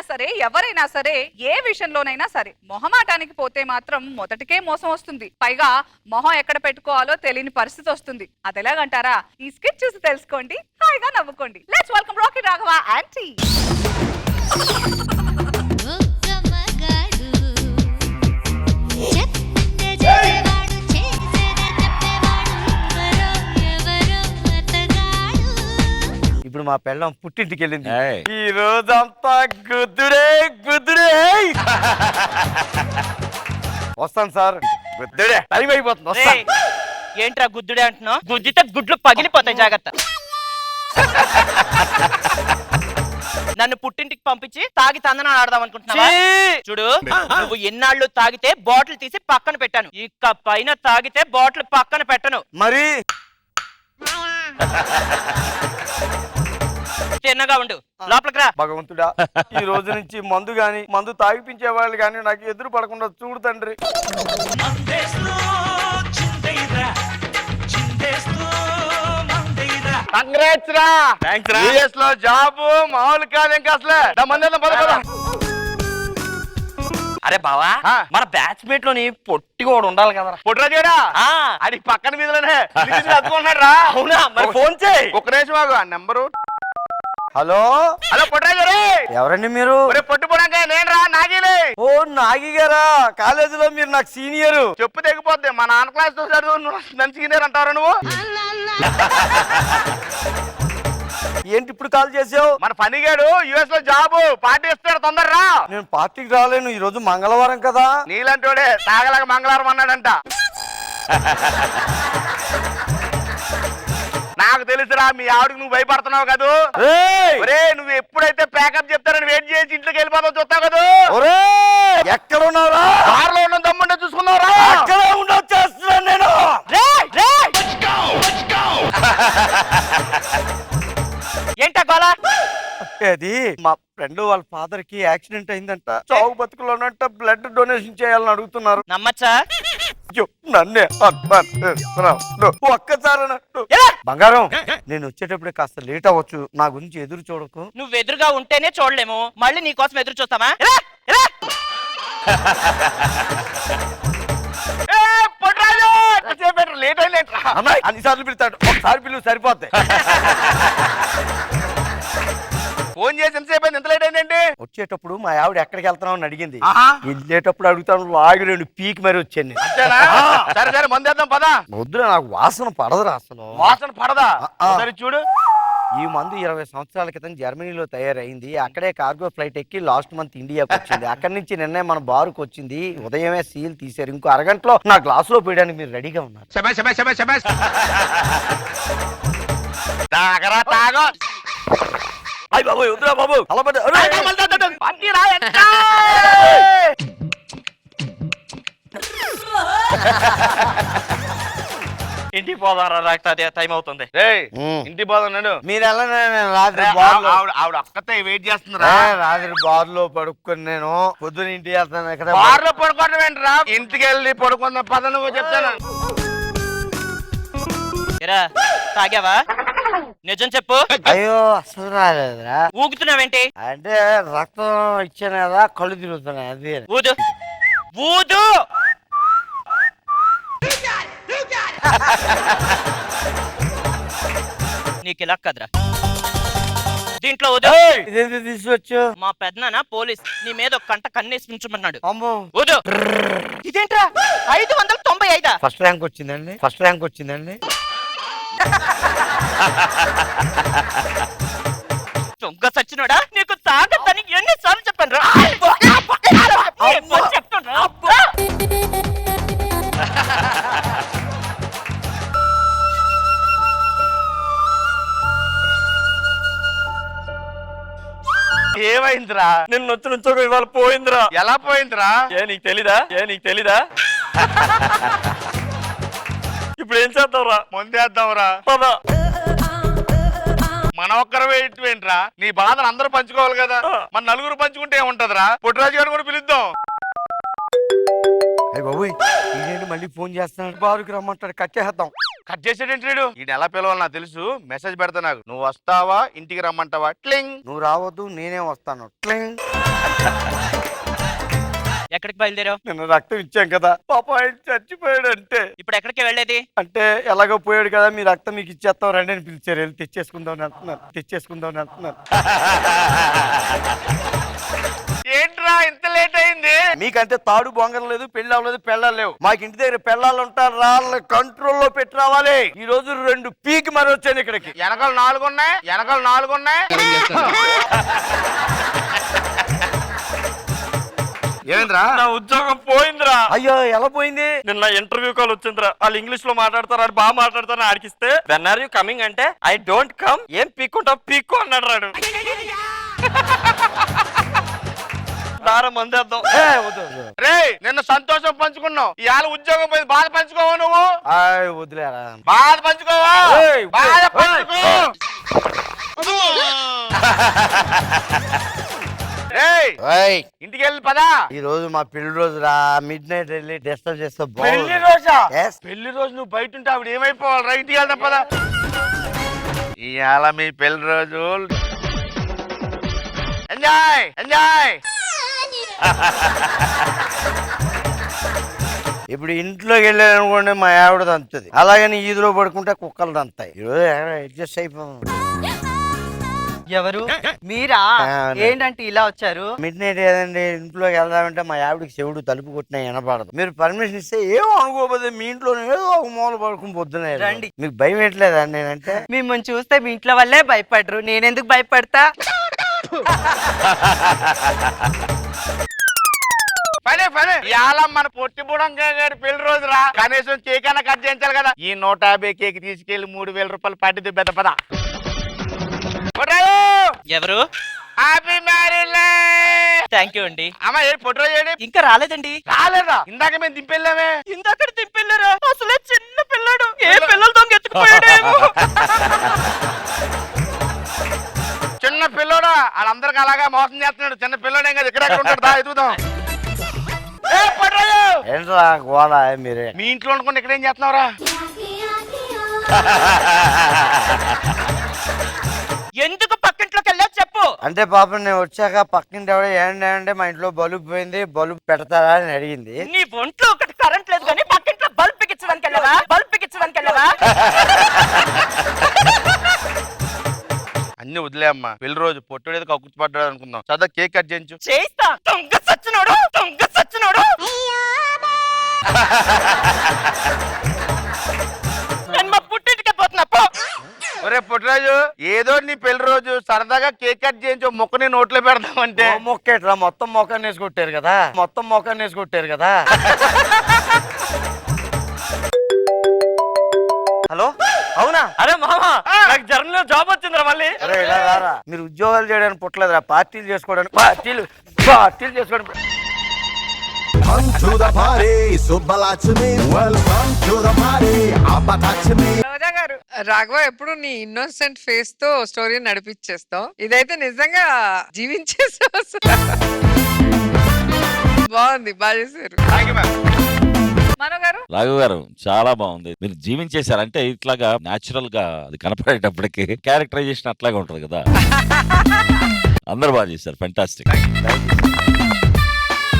సరే ఎవరైనా సరే ఏ విషయంలోనైనా సరే మొహమాటానికి పోతే మాత్రం మొదటికే మోసం వస్తుంది. పైగా మొహం ఎక్కడ పెట్టుకోవాలో తెలియని పరిస్థితి వస్తుంది. అది ఎలాగంటారా? ఈ స్కిట్ చూసి తెలుసుకోండి, హాయిగా నవ్వుకోండి. Let's welcome Rocky Raghava aunty. ఇప్పుడు మా పెళ్ళం పుట్టింటికి వెళ్ళింది. ఈ రోజంతా గుద్దుడే గుద్దుడే. వస్తాను సార్. గుద్దుడే టైం అయిపోతుంది. ఏంట్రా గుద్దుడే అంటున్నావు? గుద్దితే గుడ్లు పగిలిపోతాయి, జాగ్రత్త. నన్ను పుట్టింటికి పంపించి తాగి తందనాలు ఆడదాం అనుకుంటున్నావా? చూడు, నువ్వు ఎన్నాళ్ళు తాగితే బాటిల్ తీసి పక్కన పెట్టాను, ఇక పైన తాగితే బాటిల్ పక్కన పెట్టను. మరి చిన్నగా ఉండు, లోపలికి రా. భగవంతుడా, ఈ రోజు నుంచి మందు గాని మందు తాగిపించే వాళ్ళు గాని నాకు ఎదురు పడకుండా చూడు తండ్రి. కంగ్రాట్స్ రా. యుఎస్ లో జాబ్ మామూలు కాదు ఇంకా అసలు. అరే బావా, మన బ్యాచ్ మేట్ లోని పొట్టి కూడా ఉండాలి కదా. పొట్టిరాజేడా అది పక్కన మీదలోనే అతుకున్నాడు రా. అవునా? మరి ఫోన్ చేయి. ఒక నిమిషం ఆగు. ఆ నెంబరు. హలో హలో పొట్టిరాజు, ఎవరండి మీరు? పొట్టు పొడంగా నేను రా, నాగిలే. ఓ నాగి గారా, కాలేజీలో మీరు నాకు సీనియర్. చెప్పు తెగిపోద్ది. మా నాన్న క్లాస్ తో చదువు నన్ను సీనియర్ అంటారా నువ్వు? ఏంటి ఇప్పుడు కాల్ చేసావు? మన పనిగాడు యుఎస్ లో జాబ్ పార్టీ ఇస్తాడు, తొందరరా. నేను పార్టీకి రాలేను, ఈ రోజు మంగళవారం కదా. నీలంటోడే తాగలాగా మంగళవారం అన్నాడంట. నాకు తెలుసురా, మీ ఆవిడకి నువ్వు భయపడుతున్నావు కదా. నువ్వు ఎప్పుడైతే ప్యాకప్ చెప్తారని వెయిట్ చేసి ఇంట్లోకి వెళ్ళిపోతావు చూస్తావు కదా. ఎక్కడ ఉన్నారా? కారులో ఉన్న దమ్ముంటే చూసుకున్నావురా? అక్కడే ఉండవు చేస్తున్నాను నేను. ఏంటా గోలా? అది మా ఫ్రెండ్ వాళ్ళ ఫాదర్ కి యాక్సిడెంట్ అయిందంట. చావు బతుకులో ఉన్నట్ట బ్లడ్ డొనేషన్ చేయాలని అడుగుతున్నారు. నమ్మచ్చా? నన్నే ఒక్కసారి బంగారం, నేను వచ్చేటప్పుడే కాస్త లేట్ అవ్వచ్చు, నా గురించి ఎదురు చూడకు. నువ్వు ఎదురుగా ఉంటేనే చూడలేము, మళ్ళీ నీ కోసం ఎదురు చూస్తామా? లేట్ అన్నిసార్లు పిలుతాడు, ఒకసారి పిలువు సరిపోద్ది. ఫోన్ చేసి ఎంతసేపు ఎంత లేట్ అయిందండి? వచ్చేటప్పుడు మా ఆవిడ ఎక్కడికి వెళ్తున్నావు అని అడిగింది. వెళ్ళేటప్పుడు అడుగుతాను, లాగి రెండు పీక్ మరి వచ్చాను. సరే సరే మందేద్దాం పదా. వద్దురా, నాకు వాసన పడదురా. అసలు వాసన పడదా? సరే చూడు, ఈ మందు 20 సంవత్సరాల క్రితం జర్మనీలో తయారైంది. అక్కడే కార్గో ఫ్లైట్ ఎక్కి లాస్ట్ మంత్ ఇండియాకి వచ్చింది. అక్కడి నుంచి నిన్నే మన బారుకు వచ్చింది. ఉదయమే సీల్ తీశారు. ఇంకో అరగంటలో నా గ్లాస్ లో పోయడానికి మీరు రెడీగా ఉన్నారు. అయ్య బాబు, వద్దురా బాబు. ఇంటికి పోదాం రా, టైం అవుతుంది. ఇంటికి పోదాం. మీరు రాత్రి ఆవిడ ఒక్కతే వెయిట్ చేస్తుందిరా. రాత్రి బార్ లో పడుకొని నేను పొద్దున ఇంటికి వెళ్తాను. ఇక్కడ బార్ లో పడుకోవడం ఏంటరా? ఇంటికి వెళ్ళి పడుకుందాం పద. నువ్వు చెప్తాను. తాగావా? నిజం చెప్పు. అయ్యో అసలు రాలేదురా. ఊగుతున్నావేంటి? అంటే రక్తం ఇచ్చాను కదా, కళ్ళు తిరుగుతున్నాయి. అదే ఊదు ఊదు. నీకు ఇలా కదరా, దీంట్లో తీసుకొచ్చు. మా పెద్దనాన్న పోలీస్, నీ మీద ఒక కంట కన్నేసి ఉంచమన్నాడు. అమ్మో. ఊదు. ఇదేంట్రా 595? ఫస్ట్ ర్యాంక్ వచ్చిందండి. ఫస్ట్ ర్యాంక్ వచ్చిందండి. దొంగ సచ్చినోడా, నీకు తాగద్దని ఎన్నిసార్లు చెప్పాను రా. ఏమైందిరా? నిన్ను వచ్చి నుంచో ఇవాళ పోయిందిరా. ఎలా పోయిందిరా? నీకు తెలీదా? ఇప్పుడు ఏం చేద్దాంరా? ముందేద్దాంరా. మన ఒక్కరు ఏంట్రా? నీ బాధను అందరూ పంచుకోవాలి కదా. మన నలుగురు పంచుకుంటే ఏముంటదిరా? పుట్టరాజు గారు కూడా పిలుద్దాం. అయ్య బాబు, ఇదేంటి మళ్ళీ ఫోన్ చేస్తున్నాడు? బారుకి రమ్మంటాడు, కట్ చేద్దాం. కట్ చేసేటంటాడు. ఈ ఎలా పిలవాలి నాకు తెలుసు. మెసేజ్ పెడతా నాకు. నువ్వు వస్తావా ఇంటికి రమ్మంటావా? ట్లింగ్. నువ్వు రావద్దు నేనే వస్తాను. ట్లింగ్. ఎక్కడికి బయలుదేరావు? నిన్న రక్తం ఇచ్చాం కదా, పాప ఆయన చచ్చిపోయాడు. ఇప్పుడు ఎక్కడికి వెళ్ళేది? అంటే ఎలాగో పోయాడు కదా, మీ రక్తం మీకు ఇచ్చేస్తాం రండి అని పిలిచారు. వెళ్ళి తెచ్చేసుకుందాం అంటున్నారు. ఏంట్రా ఇంత లేట్ అయింది? మీకంటే తాడు బొంగరం లేదు, పెళ్ళి అవ్వలేదు, పెళ్ళాలు లేవు. మాకు ఇంటి దగ్గర పెళ్ళాలు ఉంటారు. రాళ్ళ కంట్రోల్లో పెట్టి రావాలి. ఈ రోజు 2 పీకి మరి వచ్చాను ఇక్కడికి. వెనకాల 4 ఉన్నాయి. ఏంద్రా? నా ఉద్యోగం పోయిందిరా. అయ్యో ఎలా పోయింది? నిన్న ఇంటర్వ్యూ కాల్ వచ్చిందిరా. వాళ్ళు ఇంగ్లీష్ లో మాట్లాడతారు, అని బాగా మాట్లాడతారు. ఆడికిస్తే వెన్ ఆర్ యూ కమింగ్ అంటే ఐ డోంట్ కమ్. ఏం పీక్కుంటావు పీక్కు అన్నాడు రాడు. దారం మందేద్దాం. రే నిన్న సంతోషం పంచుకున్నావు, ఇవాళ ఉద్యోగం పోయింది. బాధ పంచుకోవా నువ్వు? వదిలేరా, బాధ పంచుకోవా? బాధ పంచుకో. ఇంటికి వెళ్ళి పదా. ఈ రోజు మా పెళ్లి రోజు రా. మిడ్ నైట్ వెళ్ళి డిస్టర్బ్ చేస్తా. పెళ్లి రోజా? పెళ్లి రోజు నువ్వు బయట ఉంటే ఆవిడ ఏమైపోవాలి రా. ఇంటికి వెళ్తాం పదా. ఇవాళ మీ పెళ్లి రోజు. ఎంజాయ్. ఇప్పుడు ఇంట్లోకి వెళ్ళాలనుకోండి మా ఆవిడ దంతుంది. అలాగని ఈదులో పడుకుంటే కుక్కలు దంతాయి. ఈరోజు అడ్జస్ట్ అయిపోయాం. ఎవరు మీరా? ఏంటంటే ఇలా వచ్చారు? మిడ్ నైట్ ఏదండి ఇంట్లోకి వెళ్దామంటే మా ఆవిడకి చెవుడు తలుపు కొట్టినా వినపడదు. మీరు పర్మిషన్ ఇస్తే ఏమో అనుకోపోతే మీ ఇంట్లో ఏదో ఒక మూల పడుకుని పొద్దునే రండి. మీకు భయం ఎట్లేదా? నేనంటే మిమ్మల్ని చూస్తే మీ ఇంట్లో వాళ్ళే భయపడరు, నేనెందుకు భయపడతా? ఇవాళ మన పొట్టి బుడంగా గారి పెళ్లి రోజు రా. కనీసం కేక్ అన్న కట్ చేయించాలి కదా. ఈ 150 కేక్ తీసుకెళ్లి 3000 రూపాయలు పట్టింది పెద్ద పద. ఎవరు? Happy marriage life. Thank you అండి. అమ్మా పొట్టు చేయండి. ఇంకా రాలేదండి. రాలేదా? ఇందాక మేము దింపెళ్ళామే. ఇందాక దింపెళ్ళారా? అసలే చిన్న పిల్లడు, ఏ పిల్లలతో ఎత్తుకుపోయాడేమో. చిన్న పిల్లోడా? వాళ్ళందరికి అలాగా మోసం చేస్తున్నాడు. చిన్న పిల్లోడే కదా, ఇక్కడ ఉంటాడు. దా ఎదుగుదాం. ఏంట్రా గోళ? మీరే మీ ఇంట్లో అనుకోండి, ఇక్కడ ఏం చేస్తున్నావురా? ఎందుకు పక్కింట్లోకి వెళ్ళావు చెప్పు. అంటే పాపం నేను వచ్చాక పక్కింటి ఎవడో ఏంటంటే మా ఇంట్లో బల్బు పోయింది, బల్బు పెడతారా అని అడిగింది. నీ ఒంట్లో ఒకటి కరెంట్ లేదు కానీ పక్కింట్లో బల్బ్ పిగించడానికి వెళ్ళవా? అన్ని వదిలే అమ్మా. పెళ్లి రోజు పొట్టుడేది కక్కుర్తి పడ్డాడు అనుకుందాం. చదా కేక్ కట్ చేయించు. చేయిస్తా. దొంగ సచ్చినోడు. నేను మా పుట్టింటికి పోతున్నా పో. ఒరే పుట్టరాజు, ఏదో నీ పెళ్లి రోజు సరదాగా కేక్ కట్ చేయించు, మొక్కని నోట్లో పెడదామంటే మొక్కేట్రా. మొత్తం మొక్కని వేసుకొట్టారు కదా. హలో, అవునా? అరే మామా, నాకు జర్నలో జాబ్ వచ్చిందిరా మళ్ళీ. అరే ఇలా రారా. మీరు ఉద్యోగాలు చేయడానికి పుట్టలేదురా, పార్టీలు చేసుకోవడానికి. పార్టీలు చేసుకోవడానికి. Come to the party, Subbalachmi. Welcome to the party, Abbatachmi. రోజా గారు, రాఘవ ఎప్పుడు నీ ఇన్నోసెంట్ ఫేస్ తో స్టోరీ నడిపించేస్తావు. ఇదైతే నిజంగా జీవించేసావు. బాగుంది, బాగా చేశారు. మనో గారు. రాఘవ్ గారు చాలా బాగుంది. మీరు జీవించేశారంటే ఇట్లాగా న్యాచురల్ గా అది కనపడేటప్పటికి క్యారెక్టరైజేషన్ అట్లాగే ఉంటది కదా. అందరూ బాగా చేశారు. ఫెంటాస్టిక్.